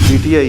PTI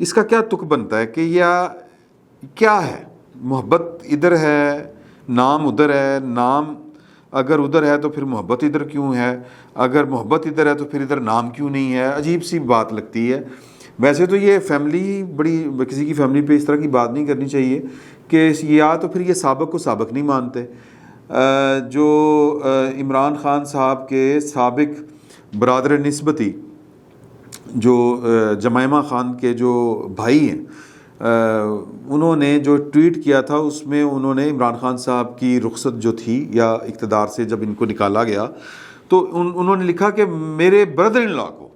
اس کا کیا تک بنتا ہے کہ یا کیا ہے؟ محبت ادھر ہے، نام ادھر ہے، نام اگر ادھر ہے تو پھر محبت ادھر کیوں ہے؟ اگر محبت ادھر ہے تو پھر ادھر نام کیوں نہیں ہے؟ عجیب سی بات لگتی ہے۔ ویسے تو یہ فیملی بڑی، کسی کی فیملی پہ اس طرح کی بات نہیں کرنی چاہیے کہ یا تو پھر یہ سابق کو سابق نہیں مانتے۔ جو عمران خان صاحب کے سابق برادر نسبتی جو جمائمہ خان کے جو بھائی ہیں، انہوں نے جو ٹویٹ کیا تھا اس میں انہوں نے عمران خان صاحب کی رخصت جو تھی یا اقتدار سے جب ان کو نکالا گیا تو انہوں نے لکھا کہ میرے بردر ان لا کو،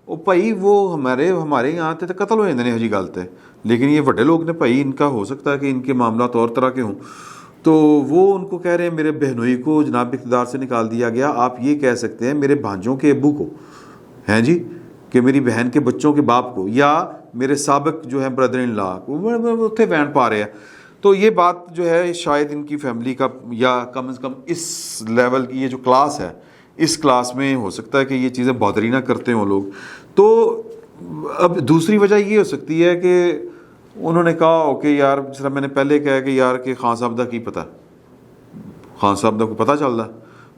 او بھائی وہ ہمارے یہاں تے قتل ہو جاندے نے جی گل تے، لیکن یہ بڑے لوگ نے بھائی، ان کا ہو سکتا ہے کہ ان کے معاملات اور طرح کے ہوں، تو وہ ان کو کہہ رہے ہیں میرے بہنوئی کو جناب اقتدار سے نکال دیا گیا۔ آپ یہ کہہ سکتے ہیں میرے بھانجوں کے ابو کو، ہیں جی، کہ میری بہن کے بچوں کے باپ کو، یا میرے سابق جو ہے بردر ان لا کو، وہ اتنے وین پا رہے ہیں۔ تو یہ بات جو ہے شاید ان کی فیملی کا، یا کم از کم اس لیول کی یہ جو کلاس ہے، اس کلاس میں ہو سکتا ہے کہ یہ چیزیں بادری نہ کرتے ہوں لوگ۔ تو اب دوسری وجہ یہ ہو سکتی ہے کہ انہوں نے کہا ہو کہ یار، جس طرح میں نے پہلے کہا کہ یار کہ خان صاحب دا کی پتہ، خان صاحب دا کو پتہ چلدا،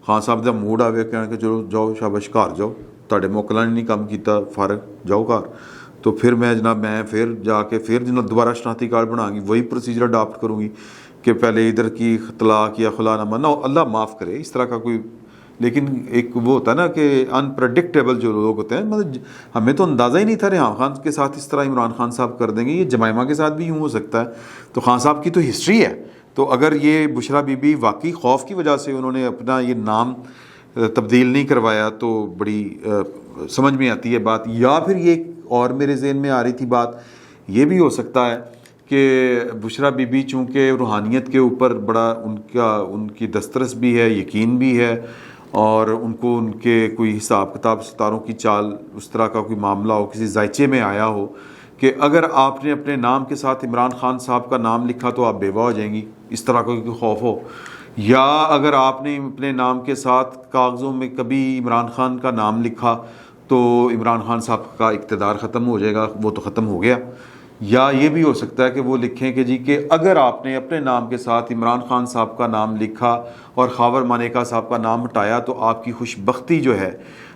خان صاحب دا موڈ آوے کہنے کہ چلو جاؤ شاباش گھر جاؤ، تہاڈے موکلاں نے نہیں کام کیتا، فارغ جاؤ گھر، تو پھر میں جناب میں پھر جا کے پھر جناب دوبارہ شناختی کارڈ بنا گی، وہی پروسیجر اڈاپٹ کروں گی کہ پہلے ادھر کی طلاق یا خلا نامہ نہ، اللہ معاف کرے اس طرح کا کوئی۔ لیکن ایک وہ ہوتا ہے نا کہ انپریڈکٹیبل جو لوگ ہوتے ہیں، مطلب ہمیں تو اندازہ ہی نہیں تھا ریحان خان کے ساتھ اس طرح عمران خان صاحب کر دیں گے، یہ جمائمہ کے ساتھ بھی یوں ہو سکتا ہے۔ تو خان صاحب کی تو ہسٹری ہے، تو اگر یہ بشرا بی بی واقعی خوف کی وجہ سے انہوں نے اپنا یہ نام تبدیل نہیں کروایا تو بڑی سمجھ میں آتی ہے بات۔ یا پھر یہ اور میرے ذہن میں آ رہی تھی بات، یہ بھی ہو سکتا ہے کہ بشرا بی بی چونکہ روحانیت کے اوپر بڑا ان کی دسترس بھی ہے، یقین بھی ہے، اور ان کو ان کے کوئی حساب کتاب ستاروں کی چال اس طرح کا کوئی معاملہ ہو، کسی ذائچے میں آیا ہو کہ اگر آپ نے اپنے نام کے ساتھ عمران خان صاحب کا نام لکھا تو آپ بیوہ ہو جائیں گی، اس طرح کا کوئی خوف ہو، یا اگر آپ نے اپنے نام کے ساتھ کاغذوں میں کبھی عمران خان کا نام لکھا تو عمران خان صاحب کا اقتدار ختم ہو جائے گا، وہ تو ختم ہو گیا۔ یا یہ بھی ہو سکتا ہے کہ وہ لکھیں کہ جی کہ اگر آپ نے اپنے نام کے ساتھ عمران خان صاحب کا نام لکھا اور خاور مانیکا صاحب کا نام ہٹایا تو آپ کی خوش بختی جو ہے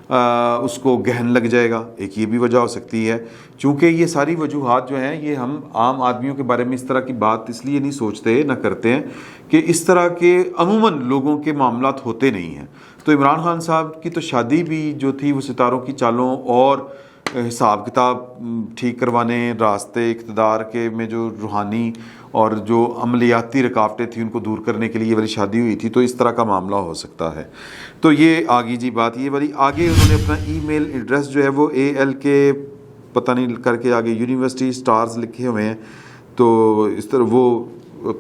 اس کو گہن لگ جائے گا، ایک یہ بھی وجہ ہو سکتی ہے۔ چونکہ یہ ساری وجوہات جو ہیں یہ ہم عام آدمیوں کے بارے میں اس طرح کی بات اس لیے نہیں سوچتے نہ کرتے ہیں کہ اس طرح کے عموماً لوگوں کے معاملات ہوتے نہیں ہیں۔ تو عمران خان صاحب کی تو شادی بھی جو تھی وہ ستاروں کی چالوں اور حساب کتاب ٹھیک کروانے، راستے اقتدار کے میں جو روحانی اور جو عملیاتی رکاوٹیں تھیں ان کو دور کرنے کے لیے یہ والی شادی ہوئی تھی، تو اس طرح کا معاملہ ہو سکتا ہے۔ تو یہ آگے جی بات یہ والی، آگے انہوں نے اپنا ای میل ایڈریس جو ہے وہ AL کے پتہ نہیں کر کے آگے یونیورسٹی سٹارز لکھے ہوئے ہیں، تو اس طرح وہ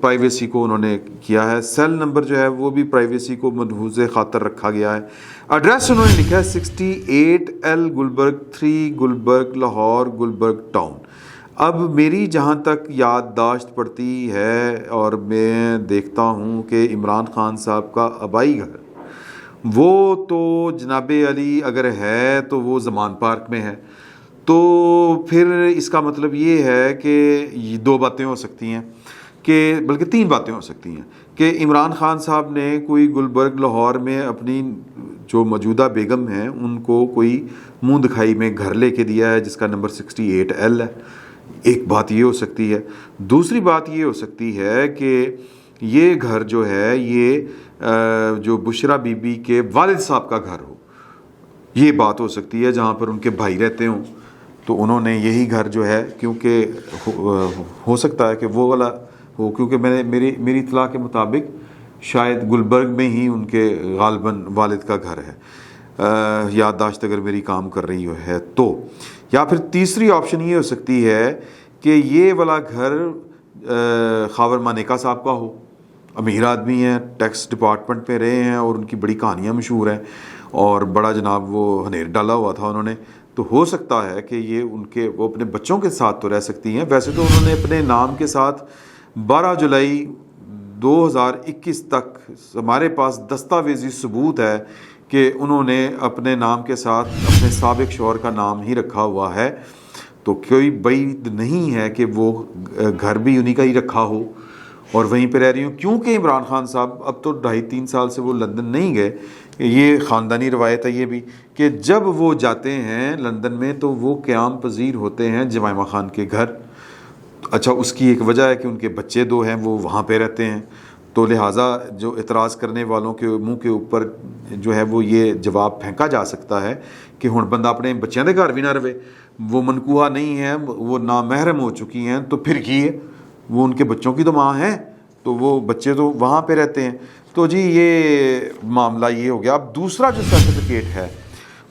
پرائیویسی کو انہوں نے کیا ہے۔ سیل نمبر جو ہے وہ بھی پرائیویسی کو ملحوظ خاطر رکھا گیا ہے۔ ایڈریس انہوں نے لکھا ہے 68L گلبرگ 3 گلبرگ لاہور گلبرگ ٹاؤن۔ اب میری جہاں تک یادداشت پڑتی ہے اور میں دیکھتا ہوں کہ عمران خان صاحب کا آبائی گھر وہ تو جناب علی اگر ہے تو وہ زمان پارک میں ہے، تو پھر اس کا مطلب یہ ہے کہ یہ دو باتیں ہو سکتی ہیں، کہ بلکہ تین باتیں ہو سکتی ہیں کہ عمران خان صاحب نے کوئی گلبرگ لاہور میں اپنی جو موجودہ بیگم ہیں ان کو کوئی منہ دکھائی میں گھر لے کے دیا ہے جس کا نمبر 68L ہے، ایک بات یہ ہو سکتی ہے۔ دوسری بات یہ ہو سکتی ہے کہ یہ گھر جو ہے یہ جو بشرا بی بی کے والد صاحب کا گھر ہو، یہ بات ہو سکتی ہے، جہاں پر ان کے بھائی رہتے ہوں تو انہوں نے یہی گھر جو ہے، کیونکہ ہو سکتا ہے کہ وہ والا ہو، کیونکہ میری اطلاع کے مطابق شاید گلبرگ میں ہی ان کے غالباً والد کا گھر ہے، یادداشت اگر میری کام کر رہی ہے تو۔ یا پھر تیسری آپشن یہ ہو سکتی ہے کہ یہ والا گھر خاور مانیکا صاحب کا ہو، امیر آدمی ہیں، ٹیکس ڈپارٹمنٹ میں رہے ہیں اور ان کی بڑی کہانیاں مشہور ہیں اور بڑا جناب وہ ہنیر ڈالا ہوا تھا انہوں نے، تو ہو سکتا ہے کہ یہ وہ اپنے بچوں کے ساتھ تو رہ سکتی ہیں۔ ویسے تو انہوں نے اپنے نام کے ساتھ 12 جولائی 2021 تک ہمارے پاس دستاویزی ثبوت ہے کہ انہوں نے اپنے نام کے ساتھ اپنے سابق شوہر کا نام ہی رکھا ہوا ہے، تو کوئی بعید نہیں ہے کہ وہ گھر بھی انہی کا ہی رکھا ہو اور وہیں پہ رہ رہی ہوں، کیونکہ عمران خان صاحب اب تو 2.5-3 سال سے وہ لندن نہیں گئے. یہ خاندانی روایت ہے یہ بھی کہ جب وہ جاتے ہیں لندن میں تو وہ قیام پذیر ہوتے ہیں جمائمہ خان کے گھر. اچھا، اس کی ایک وجہ ہے کہ ان کے بچے 2 ہیں وہ وہاں پہ رہتے ہیں، تو لہٰذا جو اعتراض کرنے والوں کے منہ کے اوپر جو ہے وہ یہ جواب پھینکا جا سکتا ہے کہ ہن بندہ اپنے بچیاں دے گھر بھی نہ رہے، وہ منکوحہ نہیں ہیں، وہ نامحرم ہو چکی ہیں، تو پھر کی ہے، وہ ان کے بچوں کی تو ماں ہیں، تو وہ بچے تو وہاں پہ رہتے ہیں. تو جی یہ معاملہ یہ ہو گیا. اب دوسرا جو سرٹیفکیٹ ہے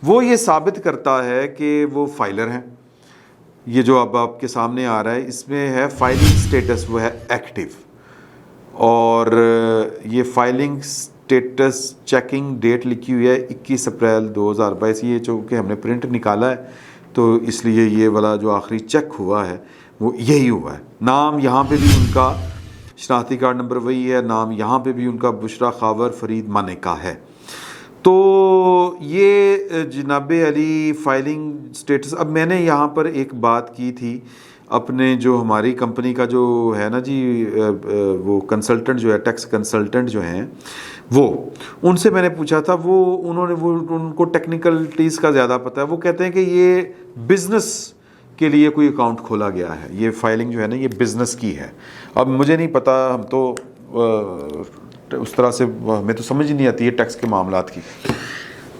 وہ یہ ثابت کرتا ہے کہ وہ فائلر ہیں. یہ جو اب آپ کے سامنے آ رہا ہے اس میں ہے فائلنگ سٹیٹس، وہ ہے ایکٹیو، اور یہ فائلنگ سٹیٹس چیکنگ ڈیٹ لکھی ہوئی ہے 21 اپریل 2022. یہ جو کہ ہم نے پرنٹ نکالا ہے تو اس لیے یہ والا جو آخری چیک ہوا ہے وہ یہی ہوا ہے. نام یہاں پہ بھی ان کا شناختی کارڈ نمبر وہی ہے، نام یہاں پہ بھی ان کا بشرا خاور فرید مانے کا ہے. تو یہ جناب علی فائلنگ سٹیٹس. اب میں نے یہاں پر ایک بات کی تھی اپنے جو ہماری کمپنی کا جو ہے نا جی وہ کنسلٹنٹ جو ہے، ٹیکس کنسلٹنٹ جو ہیں، وہ ان سے میں نے پوچھا تھا، ان کو ٹیکنیکلٹیز کا زیادہ پتہ ہے. وہ کہتے ہیں کہ یہ بزنس کے لیے کوئی اکاؤنٹ کھولا گیا ہے، یہ فائلنگ جو ہے نا یہ بزنس کی ہے. اب مجھے نہیں پتہ، ہم تو اس طرح سے ہمیں تو سمجھ نہیں آتی ہے ٹیکس کے معاملات کی.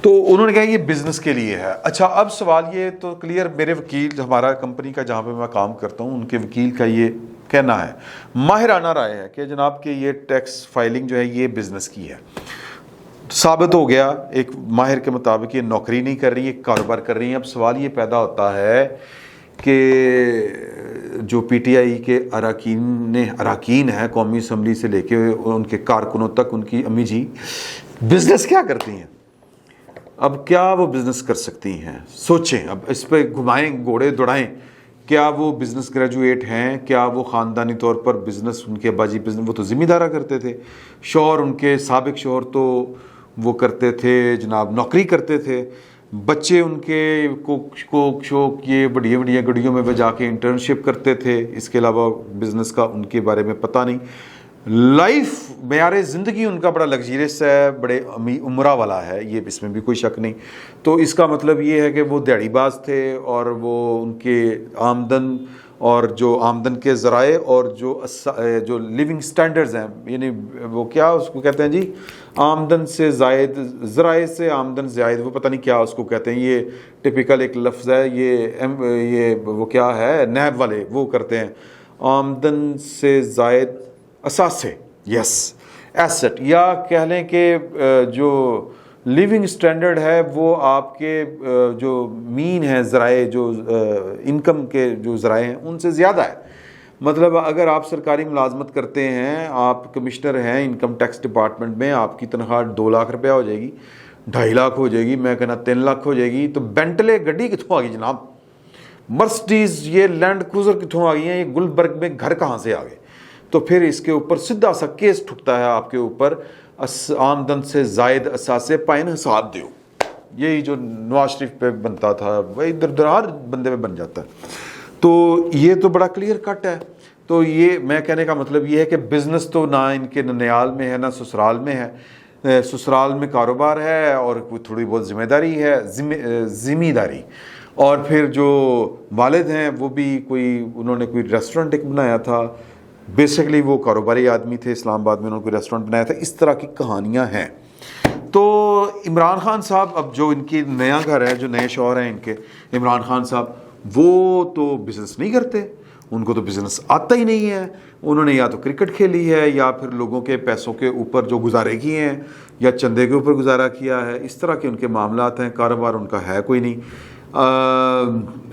تو انہوں نے کہا یہ بزنس کے لیے ہے. اچھا، اب سوال یہ تو کلیئر، میرے وکیل ہمارا کمپنی کا جہاں پہ میں کام کرتا ہوں ان کے وکیل کا یہ کہنا ہے، ماہرانہ رائے ہے کہ جناب کہ یہ ٹیکس فائلنگ جو ہے یہ بزنس کی ہے. ثابت ہو گیا ایک ماہر کے مطابق یہ نوکری نہیں کر رہی، یہ کاروبار کر رہی ہیں. اب سوال یہ پیدا ہوتا ہے کہ جو پی ٹی آئی کے اراکین ہیں قومی اسمبلی سے لے کے ان کے کارکنوں تک، ان کی امی جی بزنس کیا کرتی ہیں؟ اب کیا وہ بزنس کر سکتی ہیں؟ سوچیں، اب اس پہ گھمائیں گھوڑے دوڑائیں. کیا وہ بزنس گریجویٹ ہیں؟ کیا وہ خاندانی طور پر بزنس، ان کے ابا جی بزنس، وہ تو ذمہ دارہ کرتے تھے. شوہر ان کے سابق شوہر تو وہ کرتے تھے جناب، نوکری کرتے تھے. بچے ان کے کوک شوق یہ بڑی گڑیوں میں جا کے انٹرنشپ کرتے تھے. اس کے علاوہ بزنس کا ان کے بارے میں پتہ نہیں. لائف معیار زندگی ان کا بڑا لگژریس ہے، بڑے عمرہ والا ہے، یہ اس میں بھی کوئی شک نہیں. تو اس کا مطلب یہ ہے کہ وہ دیہڑی باز تھے، اور وہ ان کے آمدن اور جو آمدن کے ذرائع اور جو لیونگ سٹینڈرڈز ہیں، یعنی وہ کیا اس کو کہتے ہیں جی، آمدن سے زائد، ذرائع سے آمدن زائد، وہ پتہ نہیں کیا اس کو کہتے ہیں. یہ ٹپیکل ایک لفظ ہے، یہ وہ کیا ہے، نیب والے وہ کرتے ہیں، آمدن سے زائد اثاثے، یس ایسٹ، یا کہہ لیں کہ جو لیونگ سٹینڈرڈ ہے وہ آپ کے جو مین ہے ذرائع، جو انکم کے جو ذرائع ہیں ان سے زیادہ ہے. مطلب اگر آپ سرکاری ملازمت کرتے ہیں، آپ کمشنر ہیں انکم ٹیکس ڈپارٹمنٹ میں، آپ کی تنخواہ 2 لاکھ روپیہ ہو جائے گی، 2.5 لاکھ ہو جائے گی، میں کہنا 3 لاکھ ہو جائے گی، تو بینٹلے گڈی کتوں آ گئی جناب؟ مرسڈیز، یہ لینڈ کروزر کتوں آ گئی ہیں؟ یہ گلبرگ میں گھر کہاں سے آ گئے؟ تو پھر اس کے اوپر سیدھا سا کیس ٹھکتا ہے آپ کے اوپر، آمدن سے زائد اثاثے پائن حساب دیو. یہی جو نواز شریف پہ بنتا تھا وہی ادھر ہر بندے پہ بن جاتا ہے. تو یہ تو بڑا کلیئر کٹ ہے. تو یہ میں کہنے کا مطلب یہ ہے کہ بزنس تو نہ ان کے ننیال میں ہے نہ سسرال میں ہے. سسرال میں کاروبار ہے اور کوئی تھوڑی بہت ذمہ داری ہے، ذمہ داری. اور پھر جو والد ہیں وہ بھی انہوں نے کوئی ریسٹورنٹ ایک بنایا تھا، بیسیکلی وہ کاروباری آدمی تھے، اسلام آباد میں انہوں نے کوئی ریسٹورنٹ بنایا تھا. اس طرح کی کہانیاں ہیں. تو عمران خان صاحب، اب جو ان کی نیا گھر ہے، جو نئے شوہر ہیں ان کے عمران خان صاحب، وہ تو بزنس نہیں کرتے، ان کو تو بزنس آتا ہی نہیں ہے. انہوں نے یا تو کرکٹ کھیلی ہے، یا پھر لوگوں کے پیسوں کے اوپر جو گزارے کیے ہیں، یا چندے کے اوپر گزارا کیا ہے. اس طرح کے ان کے معاملات ہیں. کاروبار ان کا ہے کوئی نہیں.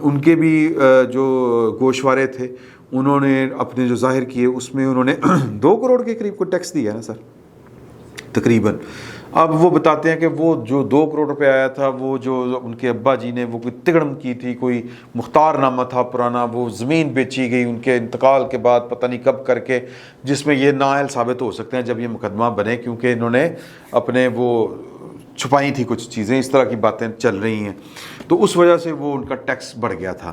ان کے بھی جو گوشوارے تھے انہوں نے اپنے جو ظاہر کیے اس میں انہوں نے 2 کروڑ کے قریب کو ٹیکس دیا ہے نا سر تقریباً. اب وہ بتاتے ہیں کہ وہ جو 2 کروڑ روپے آیا تھا، وہ جو ان کے ابا جی نے وہ کوئی تگڑم کی تھی، کوئی مختار نامہ تھا پرانا، وہ زمین بیچی گئی ان کے انتقال کے بعد پتہ نہیں کب کر کے، جس میں یہ نااہل ثابت ہو سکتے ہیں جب یہ مقدمہ بنے، کیونکہ انہوں نے اپنے وہ چھپائی تھی کچھ چیزیں. اس طرح کی باتیں چل رہی ہیں. تو اس وجہ سے وہ ان کا ٹیکس بڑھ گیا تھا۔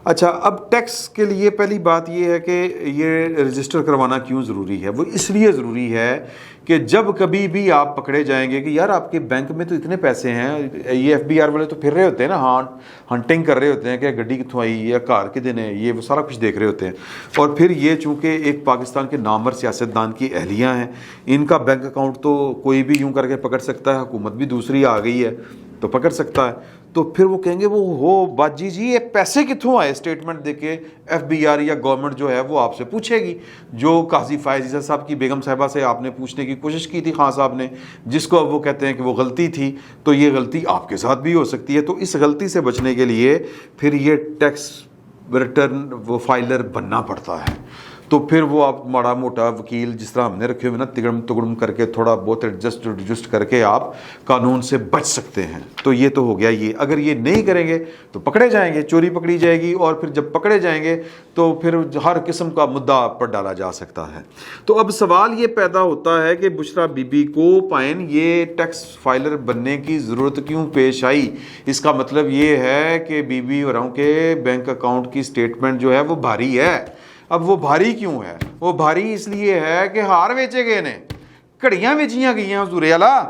اچھا، اب ٹیکس کے لیے پہلی بات یہ ہے کہ یہ رجسٹر کروانا کیوں ضروری ہے؟ وہ اس لیے ضروری ہے کہ جب کبھی بھی آپ پکڑے جائیں گے کہ یار آپ کے بینک میں تو اتنے پیسے ہیں، یہ ایف بی آر والے تو پھر رہے ہوتے ہیں نا، ہنٹنگ کر رہے ہوتے ہیں کہ گڈی کتوں آئی یا کار کے دن ہے، یہ وہ سارا کچھ دیکھ رہے ہوتے ہیں۔ اور پھر یہ چونکہ ایک پاکستان کے نامور سیاستدان کی اہلیہ ہیں، ان کا بینک اکاؤنٹ تو کوئی بھی یوں کر کے پکڑ سکتا ہے، حکومت بھی دوسری آ گئی ہے تو پکڑ سکتا ہے۔ تو پھر وہ کہیں گے وہ ہو باجی جی یہ پیسے کتوں آئے، اسٹیٹمنٹ دے کے ایف بی آر یا گورنمنٹ جو ہے وہ آپ سے پوچھے گی، جو قاضی فائز عیسیٰ صاحب کی بیگم صاحبہ سے آپ نے پوچھنے کی کوشش کی تھی خان صاحب نے، جس کو اب وہ کہتے ہیں کہ وہ غلطی تھی، تو یہ غلطی آپ کے ساتھ بھی ہو سکتی ہے۔ تو اس غلطی سے بچنے کے لیے پھر یہ ٹیکس ریٹرن وہ فائلر بننا پڑتا ہے۔ تو پھر وہ آپ ماڑا موٹا وکیل جس طرح ہم نے رکھے ہوئے نا، تگڑم تگڑم کر کے تھوڑا بہت ایڈجسٹ کر کے آپ قانون سے بچ سکتے ہیں۔ تو یہ تو ہو گیا یہ، اگر یہ نہیں کریں گے تو پکڑے جائیں گے، چوری پکڑی جائے گی، اور پھر جب پکڑے جائیں گے تو پھر ہر قسم کا مدعا آپ پر ڈالا جا سکتا ہے۔ تو اب سوال یہ پیدا ہوتا ہے کہ بشرا بی بی کو پائن یہ ٹیکس فائلر بننے کی ضرورت کیوں پیش آئی؟ اس کا مطلب یہ ہے کہ بی بی وراؤں کے بینک اکاؤنٹ کی سٹیٹمنٹ جو ہے وہ بھاری ہے۔ اب وہ بھاری کیوں ہے؟ وہ بھاری اس لیے ہے کہ ہار ویچے گئے نے، گھڑیاں ویچیاں گئی ہیں حضور اعلیٰ،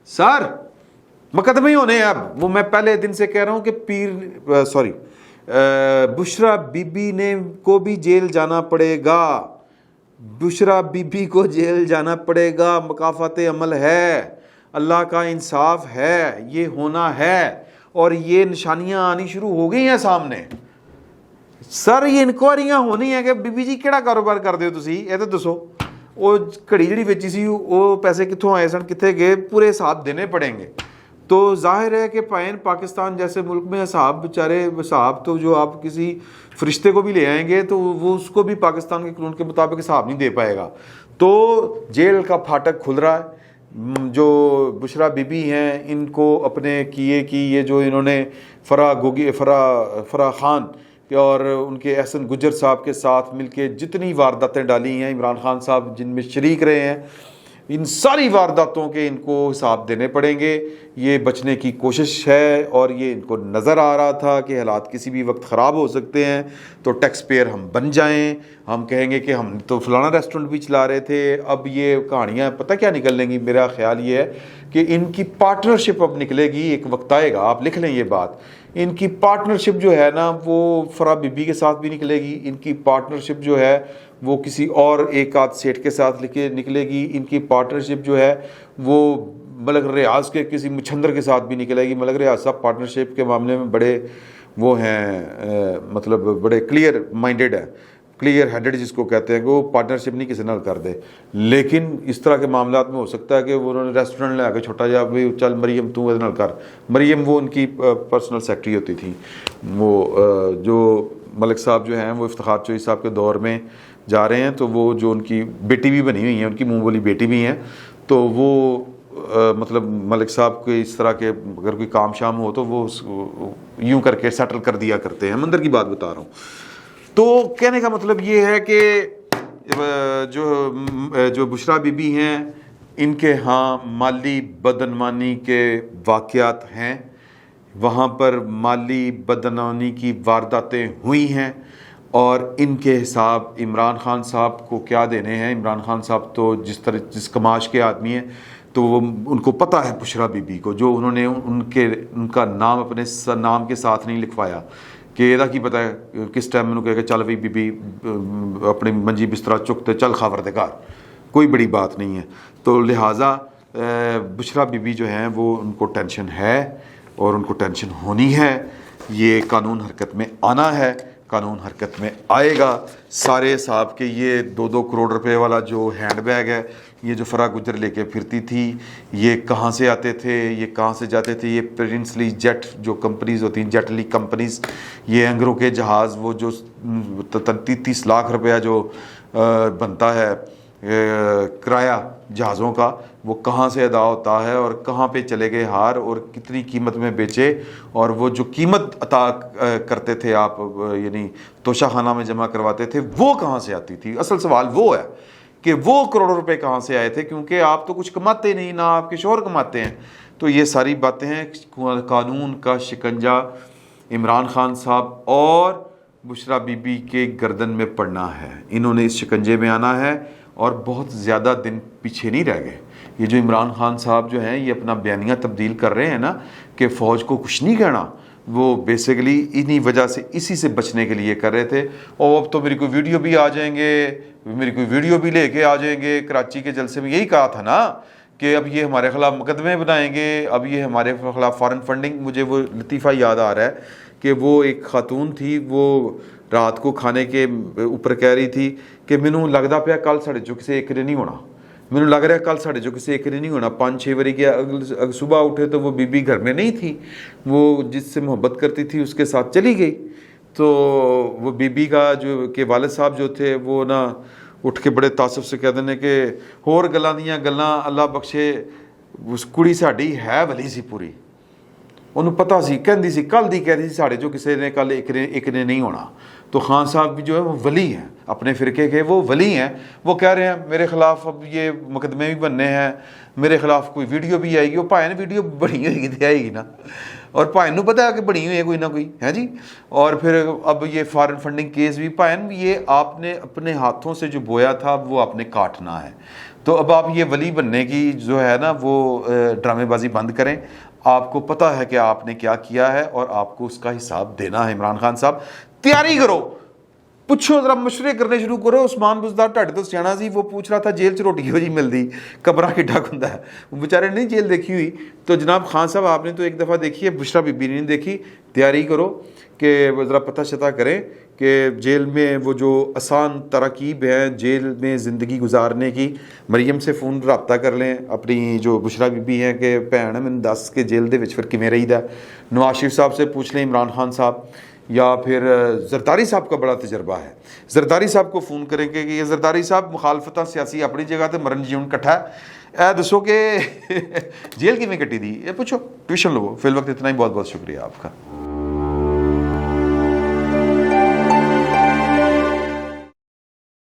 سر مقدمے ہونے ہیں۔ اب وہ میں پہلے دن سے کہہ رہا ہوں کہ بشرا بی بی نے کو بھی جیل جانا پڑے گا، بشرا بی بی کو جیل جانا پڑے گا، مکافات عمل ہے، اللہ کا انصاف ہے، یہ ہونا ہے، اور یہ نشانیاں آنی شروع ہو گئی ہیں سامنے۔ سر یہ انکوائریاں ہونی ہیں کہ بی بی جی کیڑا کاروبار کردے ہو تسی، یہ تو دسو، وہ گھڑی جڑی ویچی سی وہ پیسے کتوں آئے سن، کتنے گئے، پورے حساب دینے پڑیں گے۔ تو ظاہر ہے کہ پائن پاکستان جیسے ملک میں حساب بیچارے حساب تو جو آپ کسی فرشتے کو بھی لے آئیں گے تو وہ اس کو بھی پاکستان کے قانون کے مطابق حساب نہیں دے پائے گا۔ تو جیل کا پھاٹک کھل رہا ہے۔ جو بشرا بی بی ہیں ان کو اپنے کیے کی یہ جو انہوں نے فرا خان اور ان کے احسن گجر صاحب کے ساتھ مل کے جتنی وارداتیں ڈالی ہیں، عمران خان صاحب جن میں شریک رہے ہیں، ان ساری وارداتوں کے ان کو حساب دینے پڑیں گے۔ یہ بچنے کی کوشش ہے، اور یہ ان کو نظر آ رہا تھا کہ حالات کسی بھی وقت خراب ہو سکتے ہیں، تو ٹیکس پیئر ہم بن جائیں، ہم کہیں گے کہ ہم تو فلانا ریسٹورنٹ بھی چلا رہے تھے۔ اب یہ کہانیاں پتہ کیا نکلیں گی؟ میرا خیال یہ ہے کہ ان کی پارٹنرشپ اب نکلے گی، ایک وقت آئے گا، آپ لکھ لیں یہ بات، ان کی پارٹنرشپ جو ہے نا وہ فرا بی بی کے ساتھ بھی نکلے گی، ان کی پارٹنرشپ جو ہے وہ کسی اور ایک آدھ سیٹ کے ساتھ نکلے گی، ان کی پارٹنرشپ جو ہے وہ ملک ریاض کے کسی مچھندر کے ساتھ بھی نکلے گی۔ ملک ریاض صاحب پارٹنرشپ کے معاملے میں بڑے وہ ہیں، مطلب بڑے کلیئر مائنڈڈ ہے، کلیئر ہیڈڈ جس کو کہتے ہیں کہ وہ پارٹنرشپ نہیں کسی نال کر دے۔ لیکن اس طرح کے معاملات میں ہو سکتا ہے کہ وہ انہوں نے ریسٹورنٹ لے کے چھوٹا جا بھائی چل مریم تو ادھر کر، مریم وہ ان کی پرسنل سیکرٹری ہوتی تھی۔ وہ جو ملک صاحب جو ہیں وہ افتخار چوہی صاحب کے دور میں جا رہے ہیں، تو وہ جو ان کی بیٹی بھی بنی ہوئی ہیں، ان کی منہ بولی بیٹی بھی ہیں، تو وہ مطلب ملک صاحب کے اس طرح کے اگر کوئی کام شام ہو تو وہ یوں کر کے سیٹل کر دیا کرتے ہیں۔ مندر کی بات بتا رہا ہوں۔ تو کہنے کا مطلب یہ ہے کہ جو بشرا بی بی ہیں ان کے ہاں مالی بدعنوانی کے واقعات ہیں، وہاں پر مالی بدعنوانی کی وارداتیں ہوئی ہیں، اور ان کے حساب عمران خان صاحب کو کیا دینے ہیں۔ عمران خان صاحب تو جس کماش کے آدمی ہیں، تو وہ ان کو پتہ ہے بشرا بی بی کو، جو انہوں نے ان کا نام اپنے نام کے ساتھ نہیں لکھوایا کہ یہ کی پتہ ہے کس ٹائم انہوں کہے کہ چل بی بی اپنی منجی بسترا چکتے چل خاوردگار، کوئی بڑی بات نہیں ہے۔ تو لہٰذا بشرا بی بی جو ہیں وہ ان کو ٹینشن ہے، اور ان کو ٹینشن ہونی ہے۔ یہ قانون حرکت میں آنا ہے، قانون حرکت میں آئے گا۔ سارے صاحب کے یہ 2-2 کروڑ روپے والا جو ہینڈ بیگ ہے، یہ جو فرا گجر لے کے پھرتی تھی، یہ کہاں سے آتے تھے، یہ کہاں سے جاتے تھے؟ یہ پرنسلی جیٹ جو کمپنیز ہوتی ہیں، جیٹ لی کمپنیز، یہ اینگرو کے جہاز، وہ جو 30 لاکھ روپیہ جو بنتا ہے کرایہ جہازوں کا، وہ کہاں سے ادا ہوتا ہے، اور کہاں پہ چلے گئے ہار، اور کتنی قیمت میں بیچے، اور وہ جو قیمت عطا کرتے تھے آپ، یعنی توشہ خانہ میں جمع کرواتے تھے، وہ کہاں سے آتی تھی؟ اصل سوال وہ ہے کہ وہ کروڑوں روپے کہاں سے آئے تھے، کیونکہ آپ تو کچھ کماتے نہیں، نہ آپ کے شوہر کماتے ہیں، تو یہ ساری باتیں ہیں. قانون کا شکنجہ عمران خان صاحب اور بشرا بی بی کے گردن میں پڑنا ہے. انہوں نے اس شکنجے میں آنا ہے اور بہت زیادہ دن پیچھے نہیں رہ گئے. یہ جو عمران خان صاحب جو ہیں یہ اپنا بیانیہ تبدیل کر رہے ہیں نا کہ فوج کو کچھ نہیں کہنا, وہ بیسیکلی انہی وجہ سے اسی سے بچنے کے لیے کر رہے تھے. اور اب تو میری کوئی ویڈیو بھی آ جائیں گے, میری کوئی ویڈیو بھی لے کے آ جائیں گے. کراچی کے جلسے میں یہی کہا تھا نا کہ اب یہ ہمارے خلاف مقدمے بنائیں گے, اب یہ ہمارے خلاف فارن فنڈنگ. مجھے وہ لطیفہ یاد آ رہا ہے کہ وہ ایک خاتون تھی, وہ رات کو کھانے کے اوپر کہہ رہی تھی کہ مینوں لگدا پیا کل ساڈے چوں کسے ایک نے نہیں ہونا, مینوں لگ رہا ہے کل ساڈے چوں کسے ایک نے نہیں ہونا. 5-6 باری کیا صبح اٹھے تو وہ بی بی گھر میں نہیں تھی, وہ جس سے محبت کرتی تھی اس کے ساتھ چلی گئی. تو وہ بی بی کا جو کہ والد صاحب جو تھے وہ نا اٹھ کے بڑے تعصب سے کہہ دینے کہ ہور گلاں دیاں گلاں اللہ بخشے, اس کڑی ساڈی ہے ولی سی پوری, انہوں پتہ سی, کہندی سی کل دی کہہ رہی سی ساڑے جو کسی نے کل ایک نے نہیں ہونا. تو خان صاحب بھی جو ہے وہ ولی ہیں اپنے فرقے کے, وہ ولی ہیں. وہ کہہ رہے ہیں میرے خلاف اب یہ مقدمے بھی بننے ہیں, میرے خلاف کوئی ویڈیو بھی آئے گی. وہ پائن ویڈیو بنی ہوئی تھی آئے گی نا, اور پائن نو پتہ ہے کہ بنی ہوئی ہے کوئی نہ کوئی ہے جی. اور پھر اب یہ فارن فنڈنگ کیس بھی پائن یہ آپ نے اپنے ہاتھوں سے جو بویا تھا وہ آپ نے کاٹنا ہے. تو اب آپ یہ ولی بننے کی جو ہے نا وہ ڈرامے بازی بند کریں. آپ کو پتہ ہے کہ آپ نے کیا کیا ہے اور آپ کو اس کا حساب دینا ہے. عمران خان صاحب تیاری کرو, پوچھو ذرا مشورے کرنے شروع کرو. عثمان بزدار ٹاڈے تو سیاح سی, وہ پوچھ رہا تھا جیل چ روٹی ہو جی ملتی, کمرہ کڈا ہوندا ہے. وہ بیچارے نہیں جیل دیکھی ہوئی. تو جناب خان صاحب آپ نے تو ایک دفعہ دیکھی ہے, بشرا بی بی نے نہیں دیکھی. تیاری کرو کہ ذرا پتہ شتہ کریں کہ جیل میں وہ جو آسان تراکیب ہیں جیل میں زندگی گزارنے کی. مریم سے فون رابطہ کر لیں اپنی جو بشرا بی بی ہیں کہ بھن مینوں دس کے جیل دے وچ پھر کیویں رہیدا. نواز شریف صاحب سے پوچھ لیں, عمران خان صاحب, یا پھر زرداری صاحب کا بڑا تجربہ ہے. زرداری صاحب کو فون کریں کہ یہ زرداری صاحب مخالفتاں سیاسی اپنی جگہ تے مرن جیون کٹھا ہے, اے دسو کہ جیل کیویں کٹی دی, یہ پوچھو, ٹیوشن لو. فی الوقت اتنا ہی, بہت بہت شکریہ آپ کا.